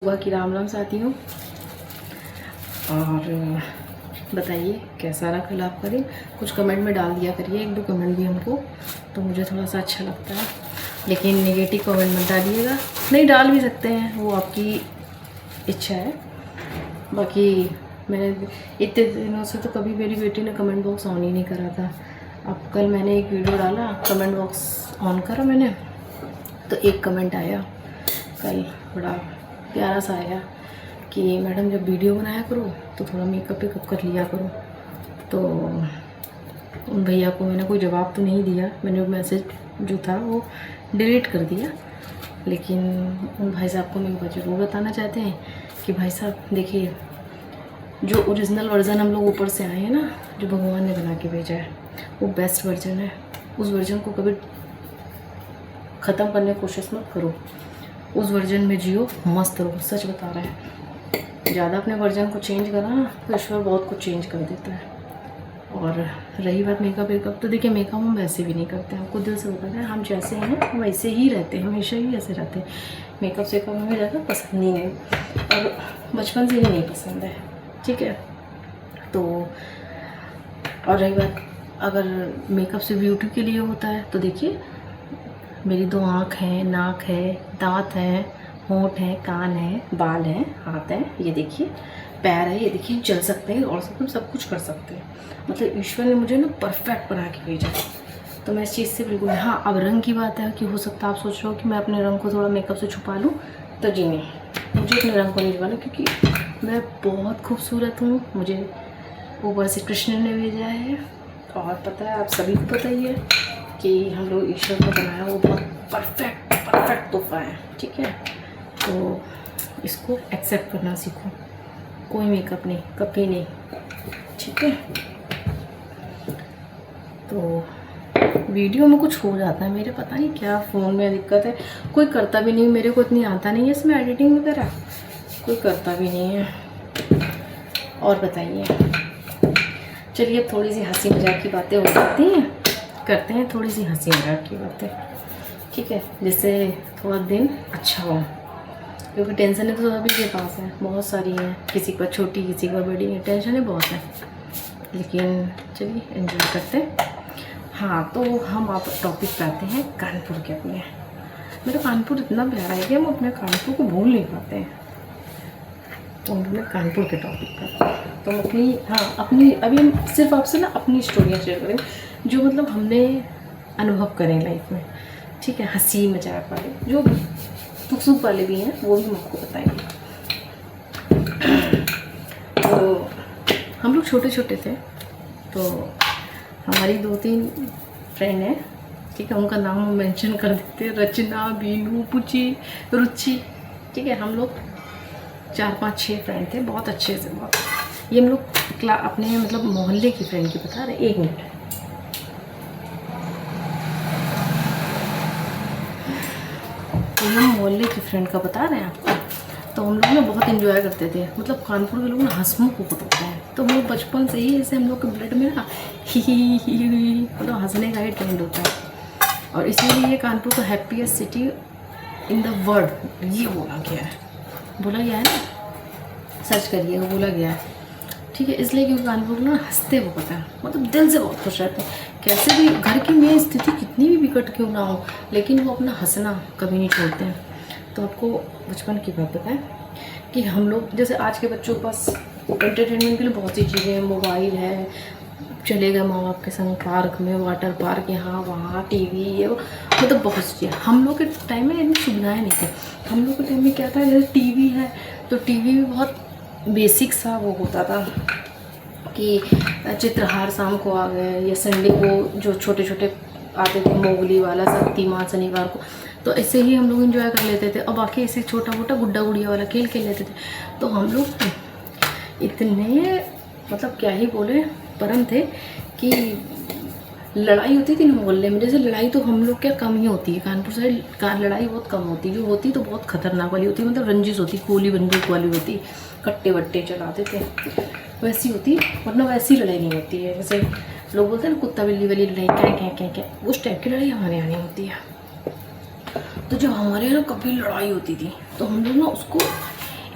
सुबह की राम राम साथियों। और बताइए कैसा रहा कल आपका दिन। कुछ कमेंट में डाल दिया करिए, एक दो कमेंट भी हमको, तो मुझे थोड़ा सा अच्छा लगता है। लेकिन नेगेटिव कमेंट मत डालिएगा, नहीं डाल भी सकते हैं, वो आपकी इच्छा है। बाकी मैंने इतने दिनों से तो कभी मेरी बेटी ने कमेंट बॉक्स ऑन ही नहीं करा था। अब कल मैंने एक वीडियो डाला, कमेंट बॉक्स ऑन करा मैंने, तो एक कमेंट आया कल, बड़ा प्यारा सा आया कि मैडम जब वीडियो बनाया करो तो थोड़ा मेकअप कर लिया करो। तो उन भैया को मैंने कोई जवाब तो नहीं दिया, मैंने मैसेज जो था वो डिलीट कर दिया। लेकिन उन भाई साहब को मैं एक बात ज़रूर बताना चाहते हैं कि भाई साहब देखिए, जो ओरिजिनल वर्ज़न हम लोग ऊपर से आए हैं ना, जो भगवान ने बना के भेजा है, वो बेस्ट वर्जन है। उस वर्जन को कभी ख़त्म करने की कोशिश मत करो, उस वर्जन में जियो, मस्त रहो। सच बता रहे हैं, ज़्यादा अपने वर्जन को चेंज करा ना तो ईश्वर बहुत कुछ चेंज कर देता है। और रही बात मेकअप, तो देखिए मेकअप हम वैसे भी नहीं करते हैं, हमको दिल से बताते हैं, हम जैसे हैं वैसे ही रहते हैं, हमेशा ही ऐसे रहते हैं। मेकअप से हमें ज़्यादा पसंद ही नहीं, और बचपन से ही नहीं पसंद है, ठीक है। तो और रही बात, अगर मेकअप से ब्यूटी के लिए होता है तो देखिए, मेरी 2 आँख हैं, नाक है, दांत हैं, होंठ हैं, कान हैं, बाल हैं, हाथ हैं, ये देखिए पैर है, ये देखिए चल सकते हैं और सब कुछ कर सकते हैं। मतलब ईश्वर ने मुझे ना परफेक्ट बना के भेजा, तो मैं इस चीज़ से बिल्कुल। हाँ, अब रंग की बात है कि हो सकता है आप सोच रहे हो कि मैं अपने रंग को थोड़ा मेकअप से छुपा लूँ, तो जी नहीं, मुझे अपने रंग को नहीं छुपाना, क्योंकि मैं बहुत खूबसूरत हूँ, मुझे ऊपर से कृष्ण ने भेजा है। और पता है, आप सभी को पता ही है कि हम लोग ईश्वर को बनाया वो बहुत परफेक्ट तोहफा है, ठीक है। तो इसको एक्सेप्ट करना सीखो, कोई मेकअप नहीं, कभी नहीं, ठीक है। तो वीडियो में कुछ हो जाता है मेरे, पता नहीं क्या फ़ोन में दिक्कत है, कोई करता भी नहीं, मेरे को इतनी आता नहीं है इसमें एडिटिंग वगैरह, कोई करता भी नहीं है। और बताइए, चलिए अब थोड़ी सी हंसी मजाक की बातें हो जाती हैं, करते हैं थोड़ी सी हंसी मजाक की बातें, ठीक है, जिससे थोड़ा दिन अच्छा हो। क्योंकि टेंशनें तो सभी के पास हैं, बहुत सारी हैं, किसी का छोटी किसी का बड़ी है, टेंशनें बहुत हैं। लेकिन चलिए एंजॉय करते हैं। हाँ, तो हम आप टॉपिक पे आते हैं कानपुर के अपने। मेरा कानपुर इतना प्यारा है कि हम अपने कानपुर को भूल नहीं पाते हैं। तो हम अपने कानपुर के टॉपिक पर तो अपनी अभी हम सिर्फ आपसे ना अपनी स्टोरियाँ शेयर करेंगे, जो मतलब हमने अनुभव करें लाइफ में, ठीक है। हंसी मजाक वाले, जो दुख सुख वाले भी हैं, वो भी हम आपको बताएंगे। तो हम लोग छोटे छोटे थे, तो हमारी 2-3 फ्रेंड हैं, ठीक है, उनका नाम हम मेंशन कर देते हैं, रचना, बीनू, पुची, रुचि, ठीक है। हम लोग 4-5-6 फ्रेंड थे, बहुत अच्छे से, बहुत। ये हम लोग अपने मतलब मोहल्ले की फ्रेंड की बता रहे। 1 मिनट, तो हम मोहल्ले की फ्रेंड का बता रहे हैं आपको। तो हम लोग ना बहुत एंजॉय करते थे, मतलब कानपुर के लोग ना हंसमुख बहुत होते हैं, तो हम लोग बचपन से ही ऐसे हम लोग के ब्लड में ना ही मतलब हंसने का ही ट्रेंड होता है। और इसीलिए ये कानपुर का happiest city in the world ये बोला गया है ना, सर्च करिए, वो बोला गया है, ठीक है। इसलिए क्योंकि कानपुर ना हंसते बहुत हैं, मतलब दिल से बहुत खुश रहते हैं। कैसे भी घर की में स्थिति कितनी भी विकट क्यों ना हो, लेकिन वो अपना हंसना कभी नहीं छोड़ते हैं। तो आपको बचपन की बात बताएं कि हम लोग, जैसे आज के बच्चों के पास एंटरटेनमेंट के लिए बहुत सी चीज़ें हैं, मोबाइल है, चले गए माँ बाप के संग पार्क में, वाटर पार्क, यहाँ वहाँ, टीवी, ये वो, मतलब बहुत सी चीज़ें। हम लोग के टाइम में इतनी सुविधाएँ नहीं थी। हम लोग के टाइम में क्या था, जैसे टीवी है तो टीवी में बहुत बेसिक सा वो होता था कि चित्रहार शाम को आ गए, या संडे को जो छोटे छोटे आते थे, मोगली वाला, शक्तिमान शनिवार को, तो ऐसे ही हम लोग एंजॉय कर लेते थे। और बाकी ऐसे छोटा मोटा गुड्डा गुड़िया वाला खेल खेल लेते थे। तो हम लोग इतने मतलब क्या ही बोले, परम थे कि लड़ाई होती थी ना मोहल्ले में। जैसे लड़ाई तो हम लोग क्या कम ही होती है, कानपुर साइड लड़ाई बहुत कम होती है, जो होती तो बहुत खतरनाक वाली होती, मतलब रंजिश होती, गोली बंदूक वाली होती, कट्टे वट्टे चलाते थे, वैसी होती। वरना वैसी लड़ाई नहीं होती है, जैसे लोग बोलते हैं ना कुत्ता बिल्ली वाली लड़ाई, क्या उस टाइप की लड़ाई हमारे यहाँ नहीं होती है। तो जब हमारे यहाँ कभी लड़ाई होती थी तो हम लोग ना उसको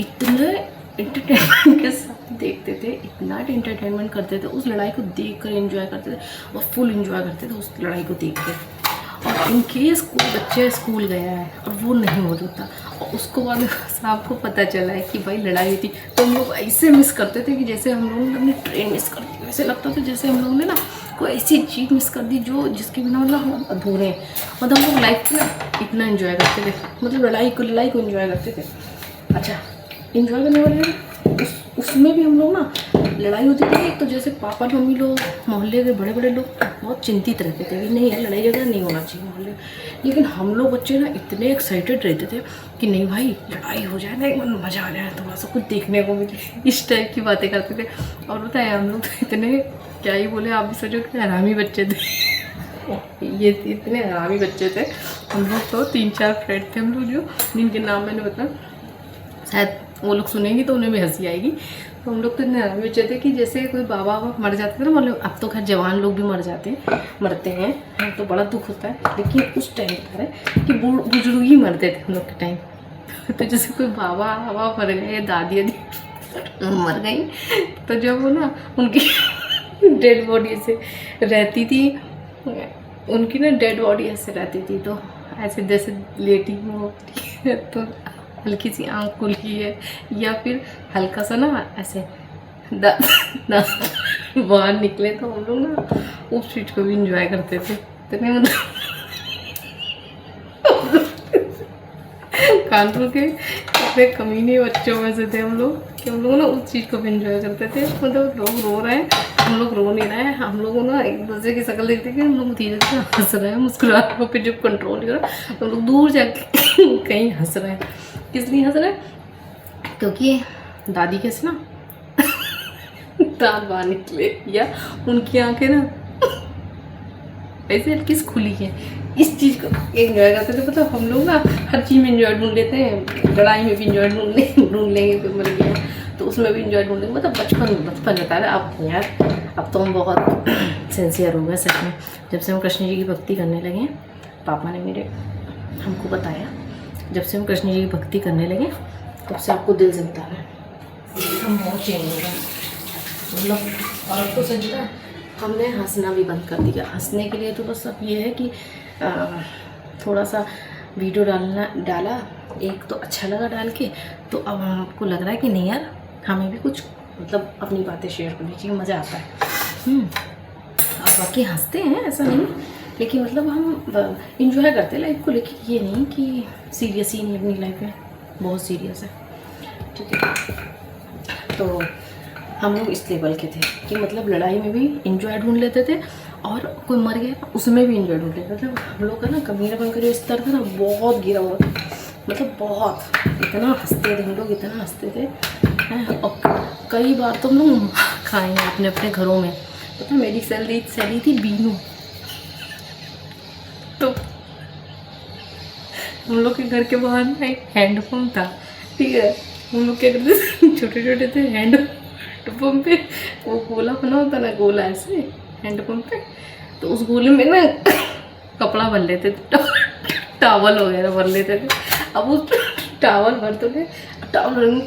इतने एंटरटेनमेंट के साथ देखते थे, इतना एंटरटेनमेंट करते थे, उस लड़ाई को देख कर एंजॉय करते थे और फुल एंजॉय करते थे उस लड़ाई को देख के। और इनकेस कोई बच्चे स्कूल गया है और वो नहीं मौजूद था और उसको बाद साहब को पता चला है कि भाई लड़ाई हुई थी, तो हम लोग ऐसे मिस करते थे कि जैसे हम लोगों ने अपनी ट्रेन मिस कर दी। वैसे लगता था जैसे हम लोगों ने ना कोई ऐसी चीज़ मिस कर दी जो जिसके बिना मतलब हम अधूरे हैं। मतलब हम लोग लाइफ में ना इतना एंजॉय करते थे, मतलब लड़ाई को एंजॉय करते थे। अच्छा, एंजॉय करने वाले उसमें भी हम लोग ना लड़ाई होती थी। एक तो जैसे पापा मम्मी लोग, मोहल्ले के बड़े बड़े लोग बहुत चिंतित रहते थे कि नहीं यार लड़ाई झगड़ा नहीं होना चाहिए मोहल्ले, लेकिन हम लोग बच्चे ना इतने एक्साइटेड रहते थे कि नहीं भाई लड़ाई हो जाए ना, एक बार मज़ा आ जाए, थोड़ा सा कुछ देखने को मिले, इस टाइप की बातें करते थे। और बताए हम लोग तो इतने क्या ही बोले, आप भी सोचो कि हरामी बच्चे थे। ये इतने हरामी बच्चे थे हम लोग। तो 3-4 फ्रेंड थे हम लोग जो जिनके नाम मैंने बताया, शायद वो लोग सुनेंगे तो उन्हें भी हंसी आएगी। तो हम लोग तो इतने हरामी बच्चे थे कि जैसे कोई बाबा मर जाते थे ना, मतलब अब तो खैर जवान लोग भी मरते हैं तो बड़ा दुख होता है, लेकिन उस टाइम पर है कि बुजुर्ग ही मरते थे हम लोग के टाइम। तो जैसे कोई बाबा मर गए, दादी मर गई, तो जब वो ना उनकी डेड बॉडी ऐसे रहती थी, उनकी ना डेड बॉडी ऐसे रहती थी, तो ऐसे जैसे लेटी हो तो हल्की सी आँख खुली है या फिर हल्का सा ना ऐसे बाहर निकले, तो हम लोग ना उस चीज़ को भी इंजॉय करते थे। इतने मतलब कानपुर के इतने कमीने बच्चों में से थे हम लोग कि हम लोग ना उस चीज़ को भी इंजॉय करते थे। मतलब लोग रो रहे हैं, हम लोग रो नहीं रहे हैं, हम लोग ना एक दूसरे की शक्ल देखते कि हम लोग धीरे धीरे हंस रहे हैं, मुस्कुरा रहे हैं, फिर जब कंट्रोल नहीं कर रहा हम लोग दूर जाके कहीं हंस रहे हैं। किस लिए हंस रहे हैं? क्योंकि दादी के से ना दांत बाहर निकले या उनकी आंखें ना ऐसे हल्की खुली है, इस चीज़ को एंजॉय करते थे। मतलब हम लोग ना हर चीज़ में एंजॉय ढूंढ लेते हैं, लड़ाई में भी एंजॉय ढूंढ लेंगे, कोई मर गया तो उसमें भी एंजॉय ढूंढ लेंगे। मतलब बचपन बता रहे अब यार, अब तो हम बहुत सिंसियर हो गए सच में। जब से हम कृष्ण जी की भक्ति करने लगे, पापा ने मेरे हमको बताया, जब से हम कृष्ण जी की भक्ति करने लगे तब से आपको दिल से बता रहे हैं हम बहुत चेंज हो गए। मतलब और तो सच में हमने हंसना भी बंद कर दिया। हंसने के लिए तो बस अब ये है कि थोड़ा सा वीडियो डाला, एक तो अच्छा लगा डाल के, तो अब हमको लग रहा है कि नहीं यार हमें भी कुछ मतलब अपनी बातें शेयर करनी चाहिए, मज़ा आता है। और बाकी हंसते हैं ऐसा नहीं, लेकिन मतलब हम इंजॉय करते हैं लाइफ को, लेकिन ये नहीं कि सीरियस ही नहीं, अपनी लाइफ में बहुत सीरियस है, ठीक है। तो हम लोग इस लेवल के थे कि मतलब लड़ाई में भी इंजॉय ढूंढ लेते थे और कोई मर गया उसमें भी इंजॉय ढूंढ लेते थे। मतलब हम लोग का ना कमीना बनकर इस तरह था ना, बहुत गिरा हुआ था, मतलब बहुत, इतना हंसते थे हम लोग, इतना हंसते थे हैं। और कई बार तो हम लोग खाए हैं अपने अपने घरों में। पता मेरी सैलरी थी बीनू, तो हम लोग के घर के बाहर ना एक हैंडपम्प था, ठीक है। हम लोग क्या करते थे, छोटे छोटे थे हैंडपम्प पे वो गोला बना होता ना, गोला ऐसे हैंडपम्प पे, तो उस गोले में ना कपड़ा भर लेते थे, टावल वगैरह भर लेते थे। अब उस टावल भरते थे, टावल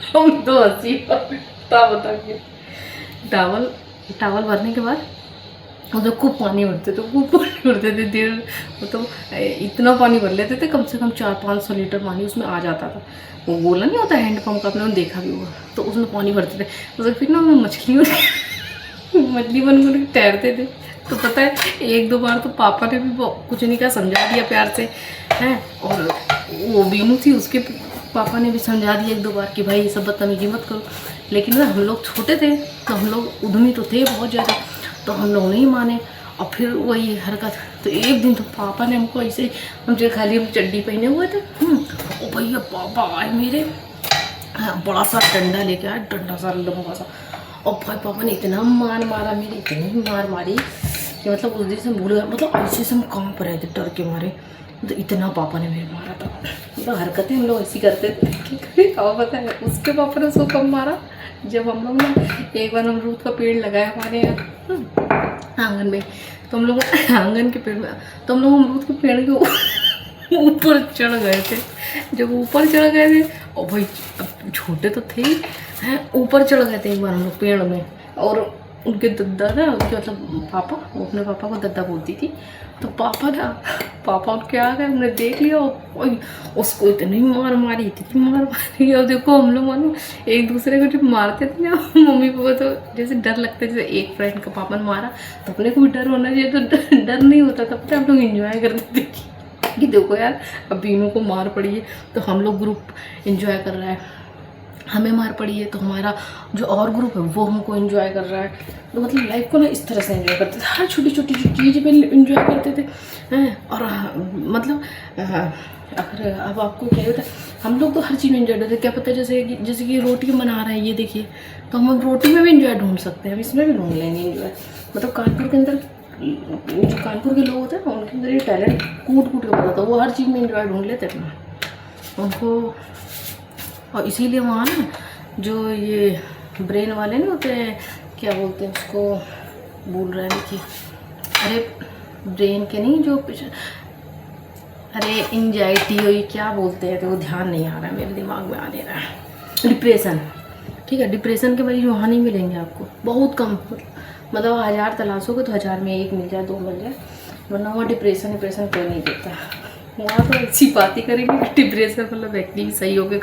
हम तो हंसी बता के टावल भरने के बाद उधर खूब पानी भरते थे देर, मतलब इतना पानी भर लेते थे, कम से कम 400-500 लीटर पानी उसमें आ जाता था। वो गोला नहीं होता हैंडपम्प का, आपने देखा भी होगा, तो उसमें पानी भरते थे। तो फिर ना मछली बन कर तैरते थे। तो पता है 1-2 बार तो पापा ने भी कुछ नहीं कहा, समझा दिया प्यार से हैं। और वो बीनू थी, उसके पापा ने भी समझा दिया 1-2 बार कि भाई ये सब बदतमीजी मत करो। लेकिन ना हम लोग छोटे थे तो हम लोग उद्यमी तो थे बहुत ज़्यादा, तो हम लोग नहीं माने और फिर वही हरकत। तो एक दिन तो पापा ने हमको ऐसे, हम जो खाली हम चड्डी पहने हुए थे, ओ भैया पापा आए मेरे, बड़ा सा डंडा लेके आए, डंडा सा लंबा सा, और भाई पापा ने इतना मार मारा मेरी, इतनी मार मारी कि मतलब उस दिन से भूल गया, मतलब ऐसे से हम कांप रहे थे डर के मारे, तो इतना पापा ने मेरे मारा था। मतलब हरकतें हम लोग ऐसी करते थे कि कभी पापा पता है उसके पापा ने उसको कम मारा, जब हम लोग ना एक बार अमरूद का पेड़ लगाया हमारे यहाँ आंगन में, तो हम लोग आंगन के पेड़ में, तो हम लोग अमरूद के पेड़ के ऊपर चढ़ गए थे। जब ऊपर चढ़ गए थे और भाई अब छोटे तो थे ही हैं, ऊपर चढ़ गए थे एक बार हम लोग पेड़ में। और उनके दद्दा था, उनके मतलब पापा, वो अपने पापा को दद्दा बोलती थी, तो पापा उनके आ गए, हमने देख लिया और उसको इतनी मार मारी और देखो हम लोग मानो एक दूसरे को जब मारते थे ना मम्मी पापा, तो जैसे डर लगता है, जैसे एक फ्रेंड का पापा ने मारा तो अपने को भी डर होना चाहिए, तो डर नहीं होता था, पता हम लोग इंजॉय करते थे कि देखो यार अब बीनू को मार पड़ी है तो हम लोग ग्रुप इंजॉय कर रहा है, हमें मार पड़ी है तो हमारा जो और ग्रुप है वो हमको एंजॉय कर रहा है। तो मतलब लाइफ को ना इस तरह से एंजॉय करते थे, हर छोटी छोटी चीज़ पे एंजॉय करते थे हैं। और मतलब अगर अब आपको क्या होता है, हम लोग तो हर चीज़ में एंजॉय करते, क्या पता जैसे कि रोटी बना रहा है ये देखिए, तो हम रोटी में भी एंजॉय ढूंढ सकते हैं, हम इसमें भी ढूंढ लेंगे एंजॉय। मतलब कानपुर के अंदर जो कानपुर के लोग होते हैं उनके अंदर ये टैलेंट कूट के बताता है, वो हर चीज़ में एंजॉय ढूंढ लेते हैं उनको। और इसीलिए वहाँ ना जो ये ब्रेन वाले नहीं होते हैं, क्या बोलते हैं उसको, भूल रहे हैं कि, अरे ब्रेन के नहीं जो अरे एंजाइटी हो, ये क्या बोलते हैं, तो वो ध्यान नहीं आ रहा है मेरे दिमाग में, आ नहीं रहा है। डिप्रेशन, ठीक है, डिप्रेशन के मरीज वहाँ नहीं मिलेंगे आपको, बहुत कम। मतलब 1000 तलाशोगे तो 1000 में 1 मिल जाए, 2 मिल जाए, वरना वहाँ डिप्रेशन कोई नहीं देता। वहाँ तो ऐसी बात ही करेंगे कि डिप्रेशन मतलब व्यक्ति सही होकर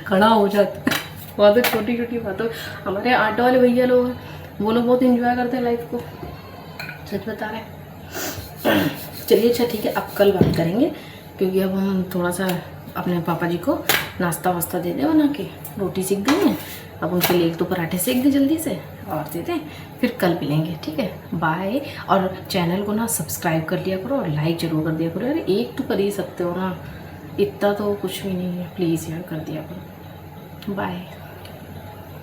खड़ा हो जाता है। वहाँ तो छोटी छोटी बातों, हमारे ऑटो वाले भैया लोग हैं, वो लोग बहुत एंजॉय करते हैं लाइफ को, सच बता रहे हैं। चलिए अच्छा ठीक है, अब कल बात करेंगे, क्योंकि अब हम थोड़ा सा अपने पापा जी को नाश्ता वास्ता दे दें बना के, रोटी सीख गई हैं, अब उनके लिए 1-2 पराठे सेक दें जल्दी से और दे दें, फिर कल मिलेंगे, ठीक है, बाय। और चैनल को ना सब्सक्राइब कर लिया करो और लाइक ज़रूर कर दिया करो यार, एक तो कर ही सकते हो ना, इतना तो कुछ भी नहीं है, प्लीज़ यार कर दिया करो, बाय।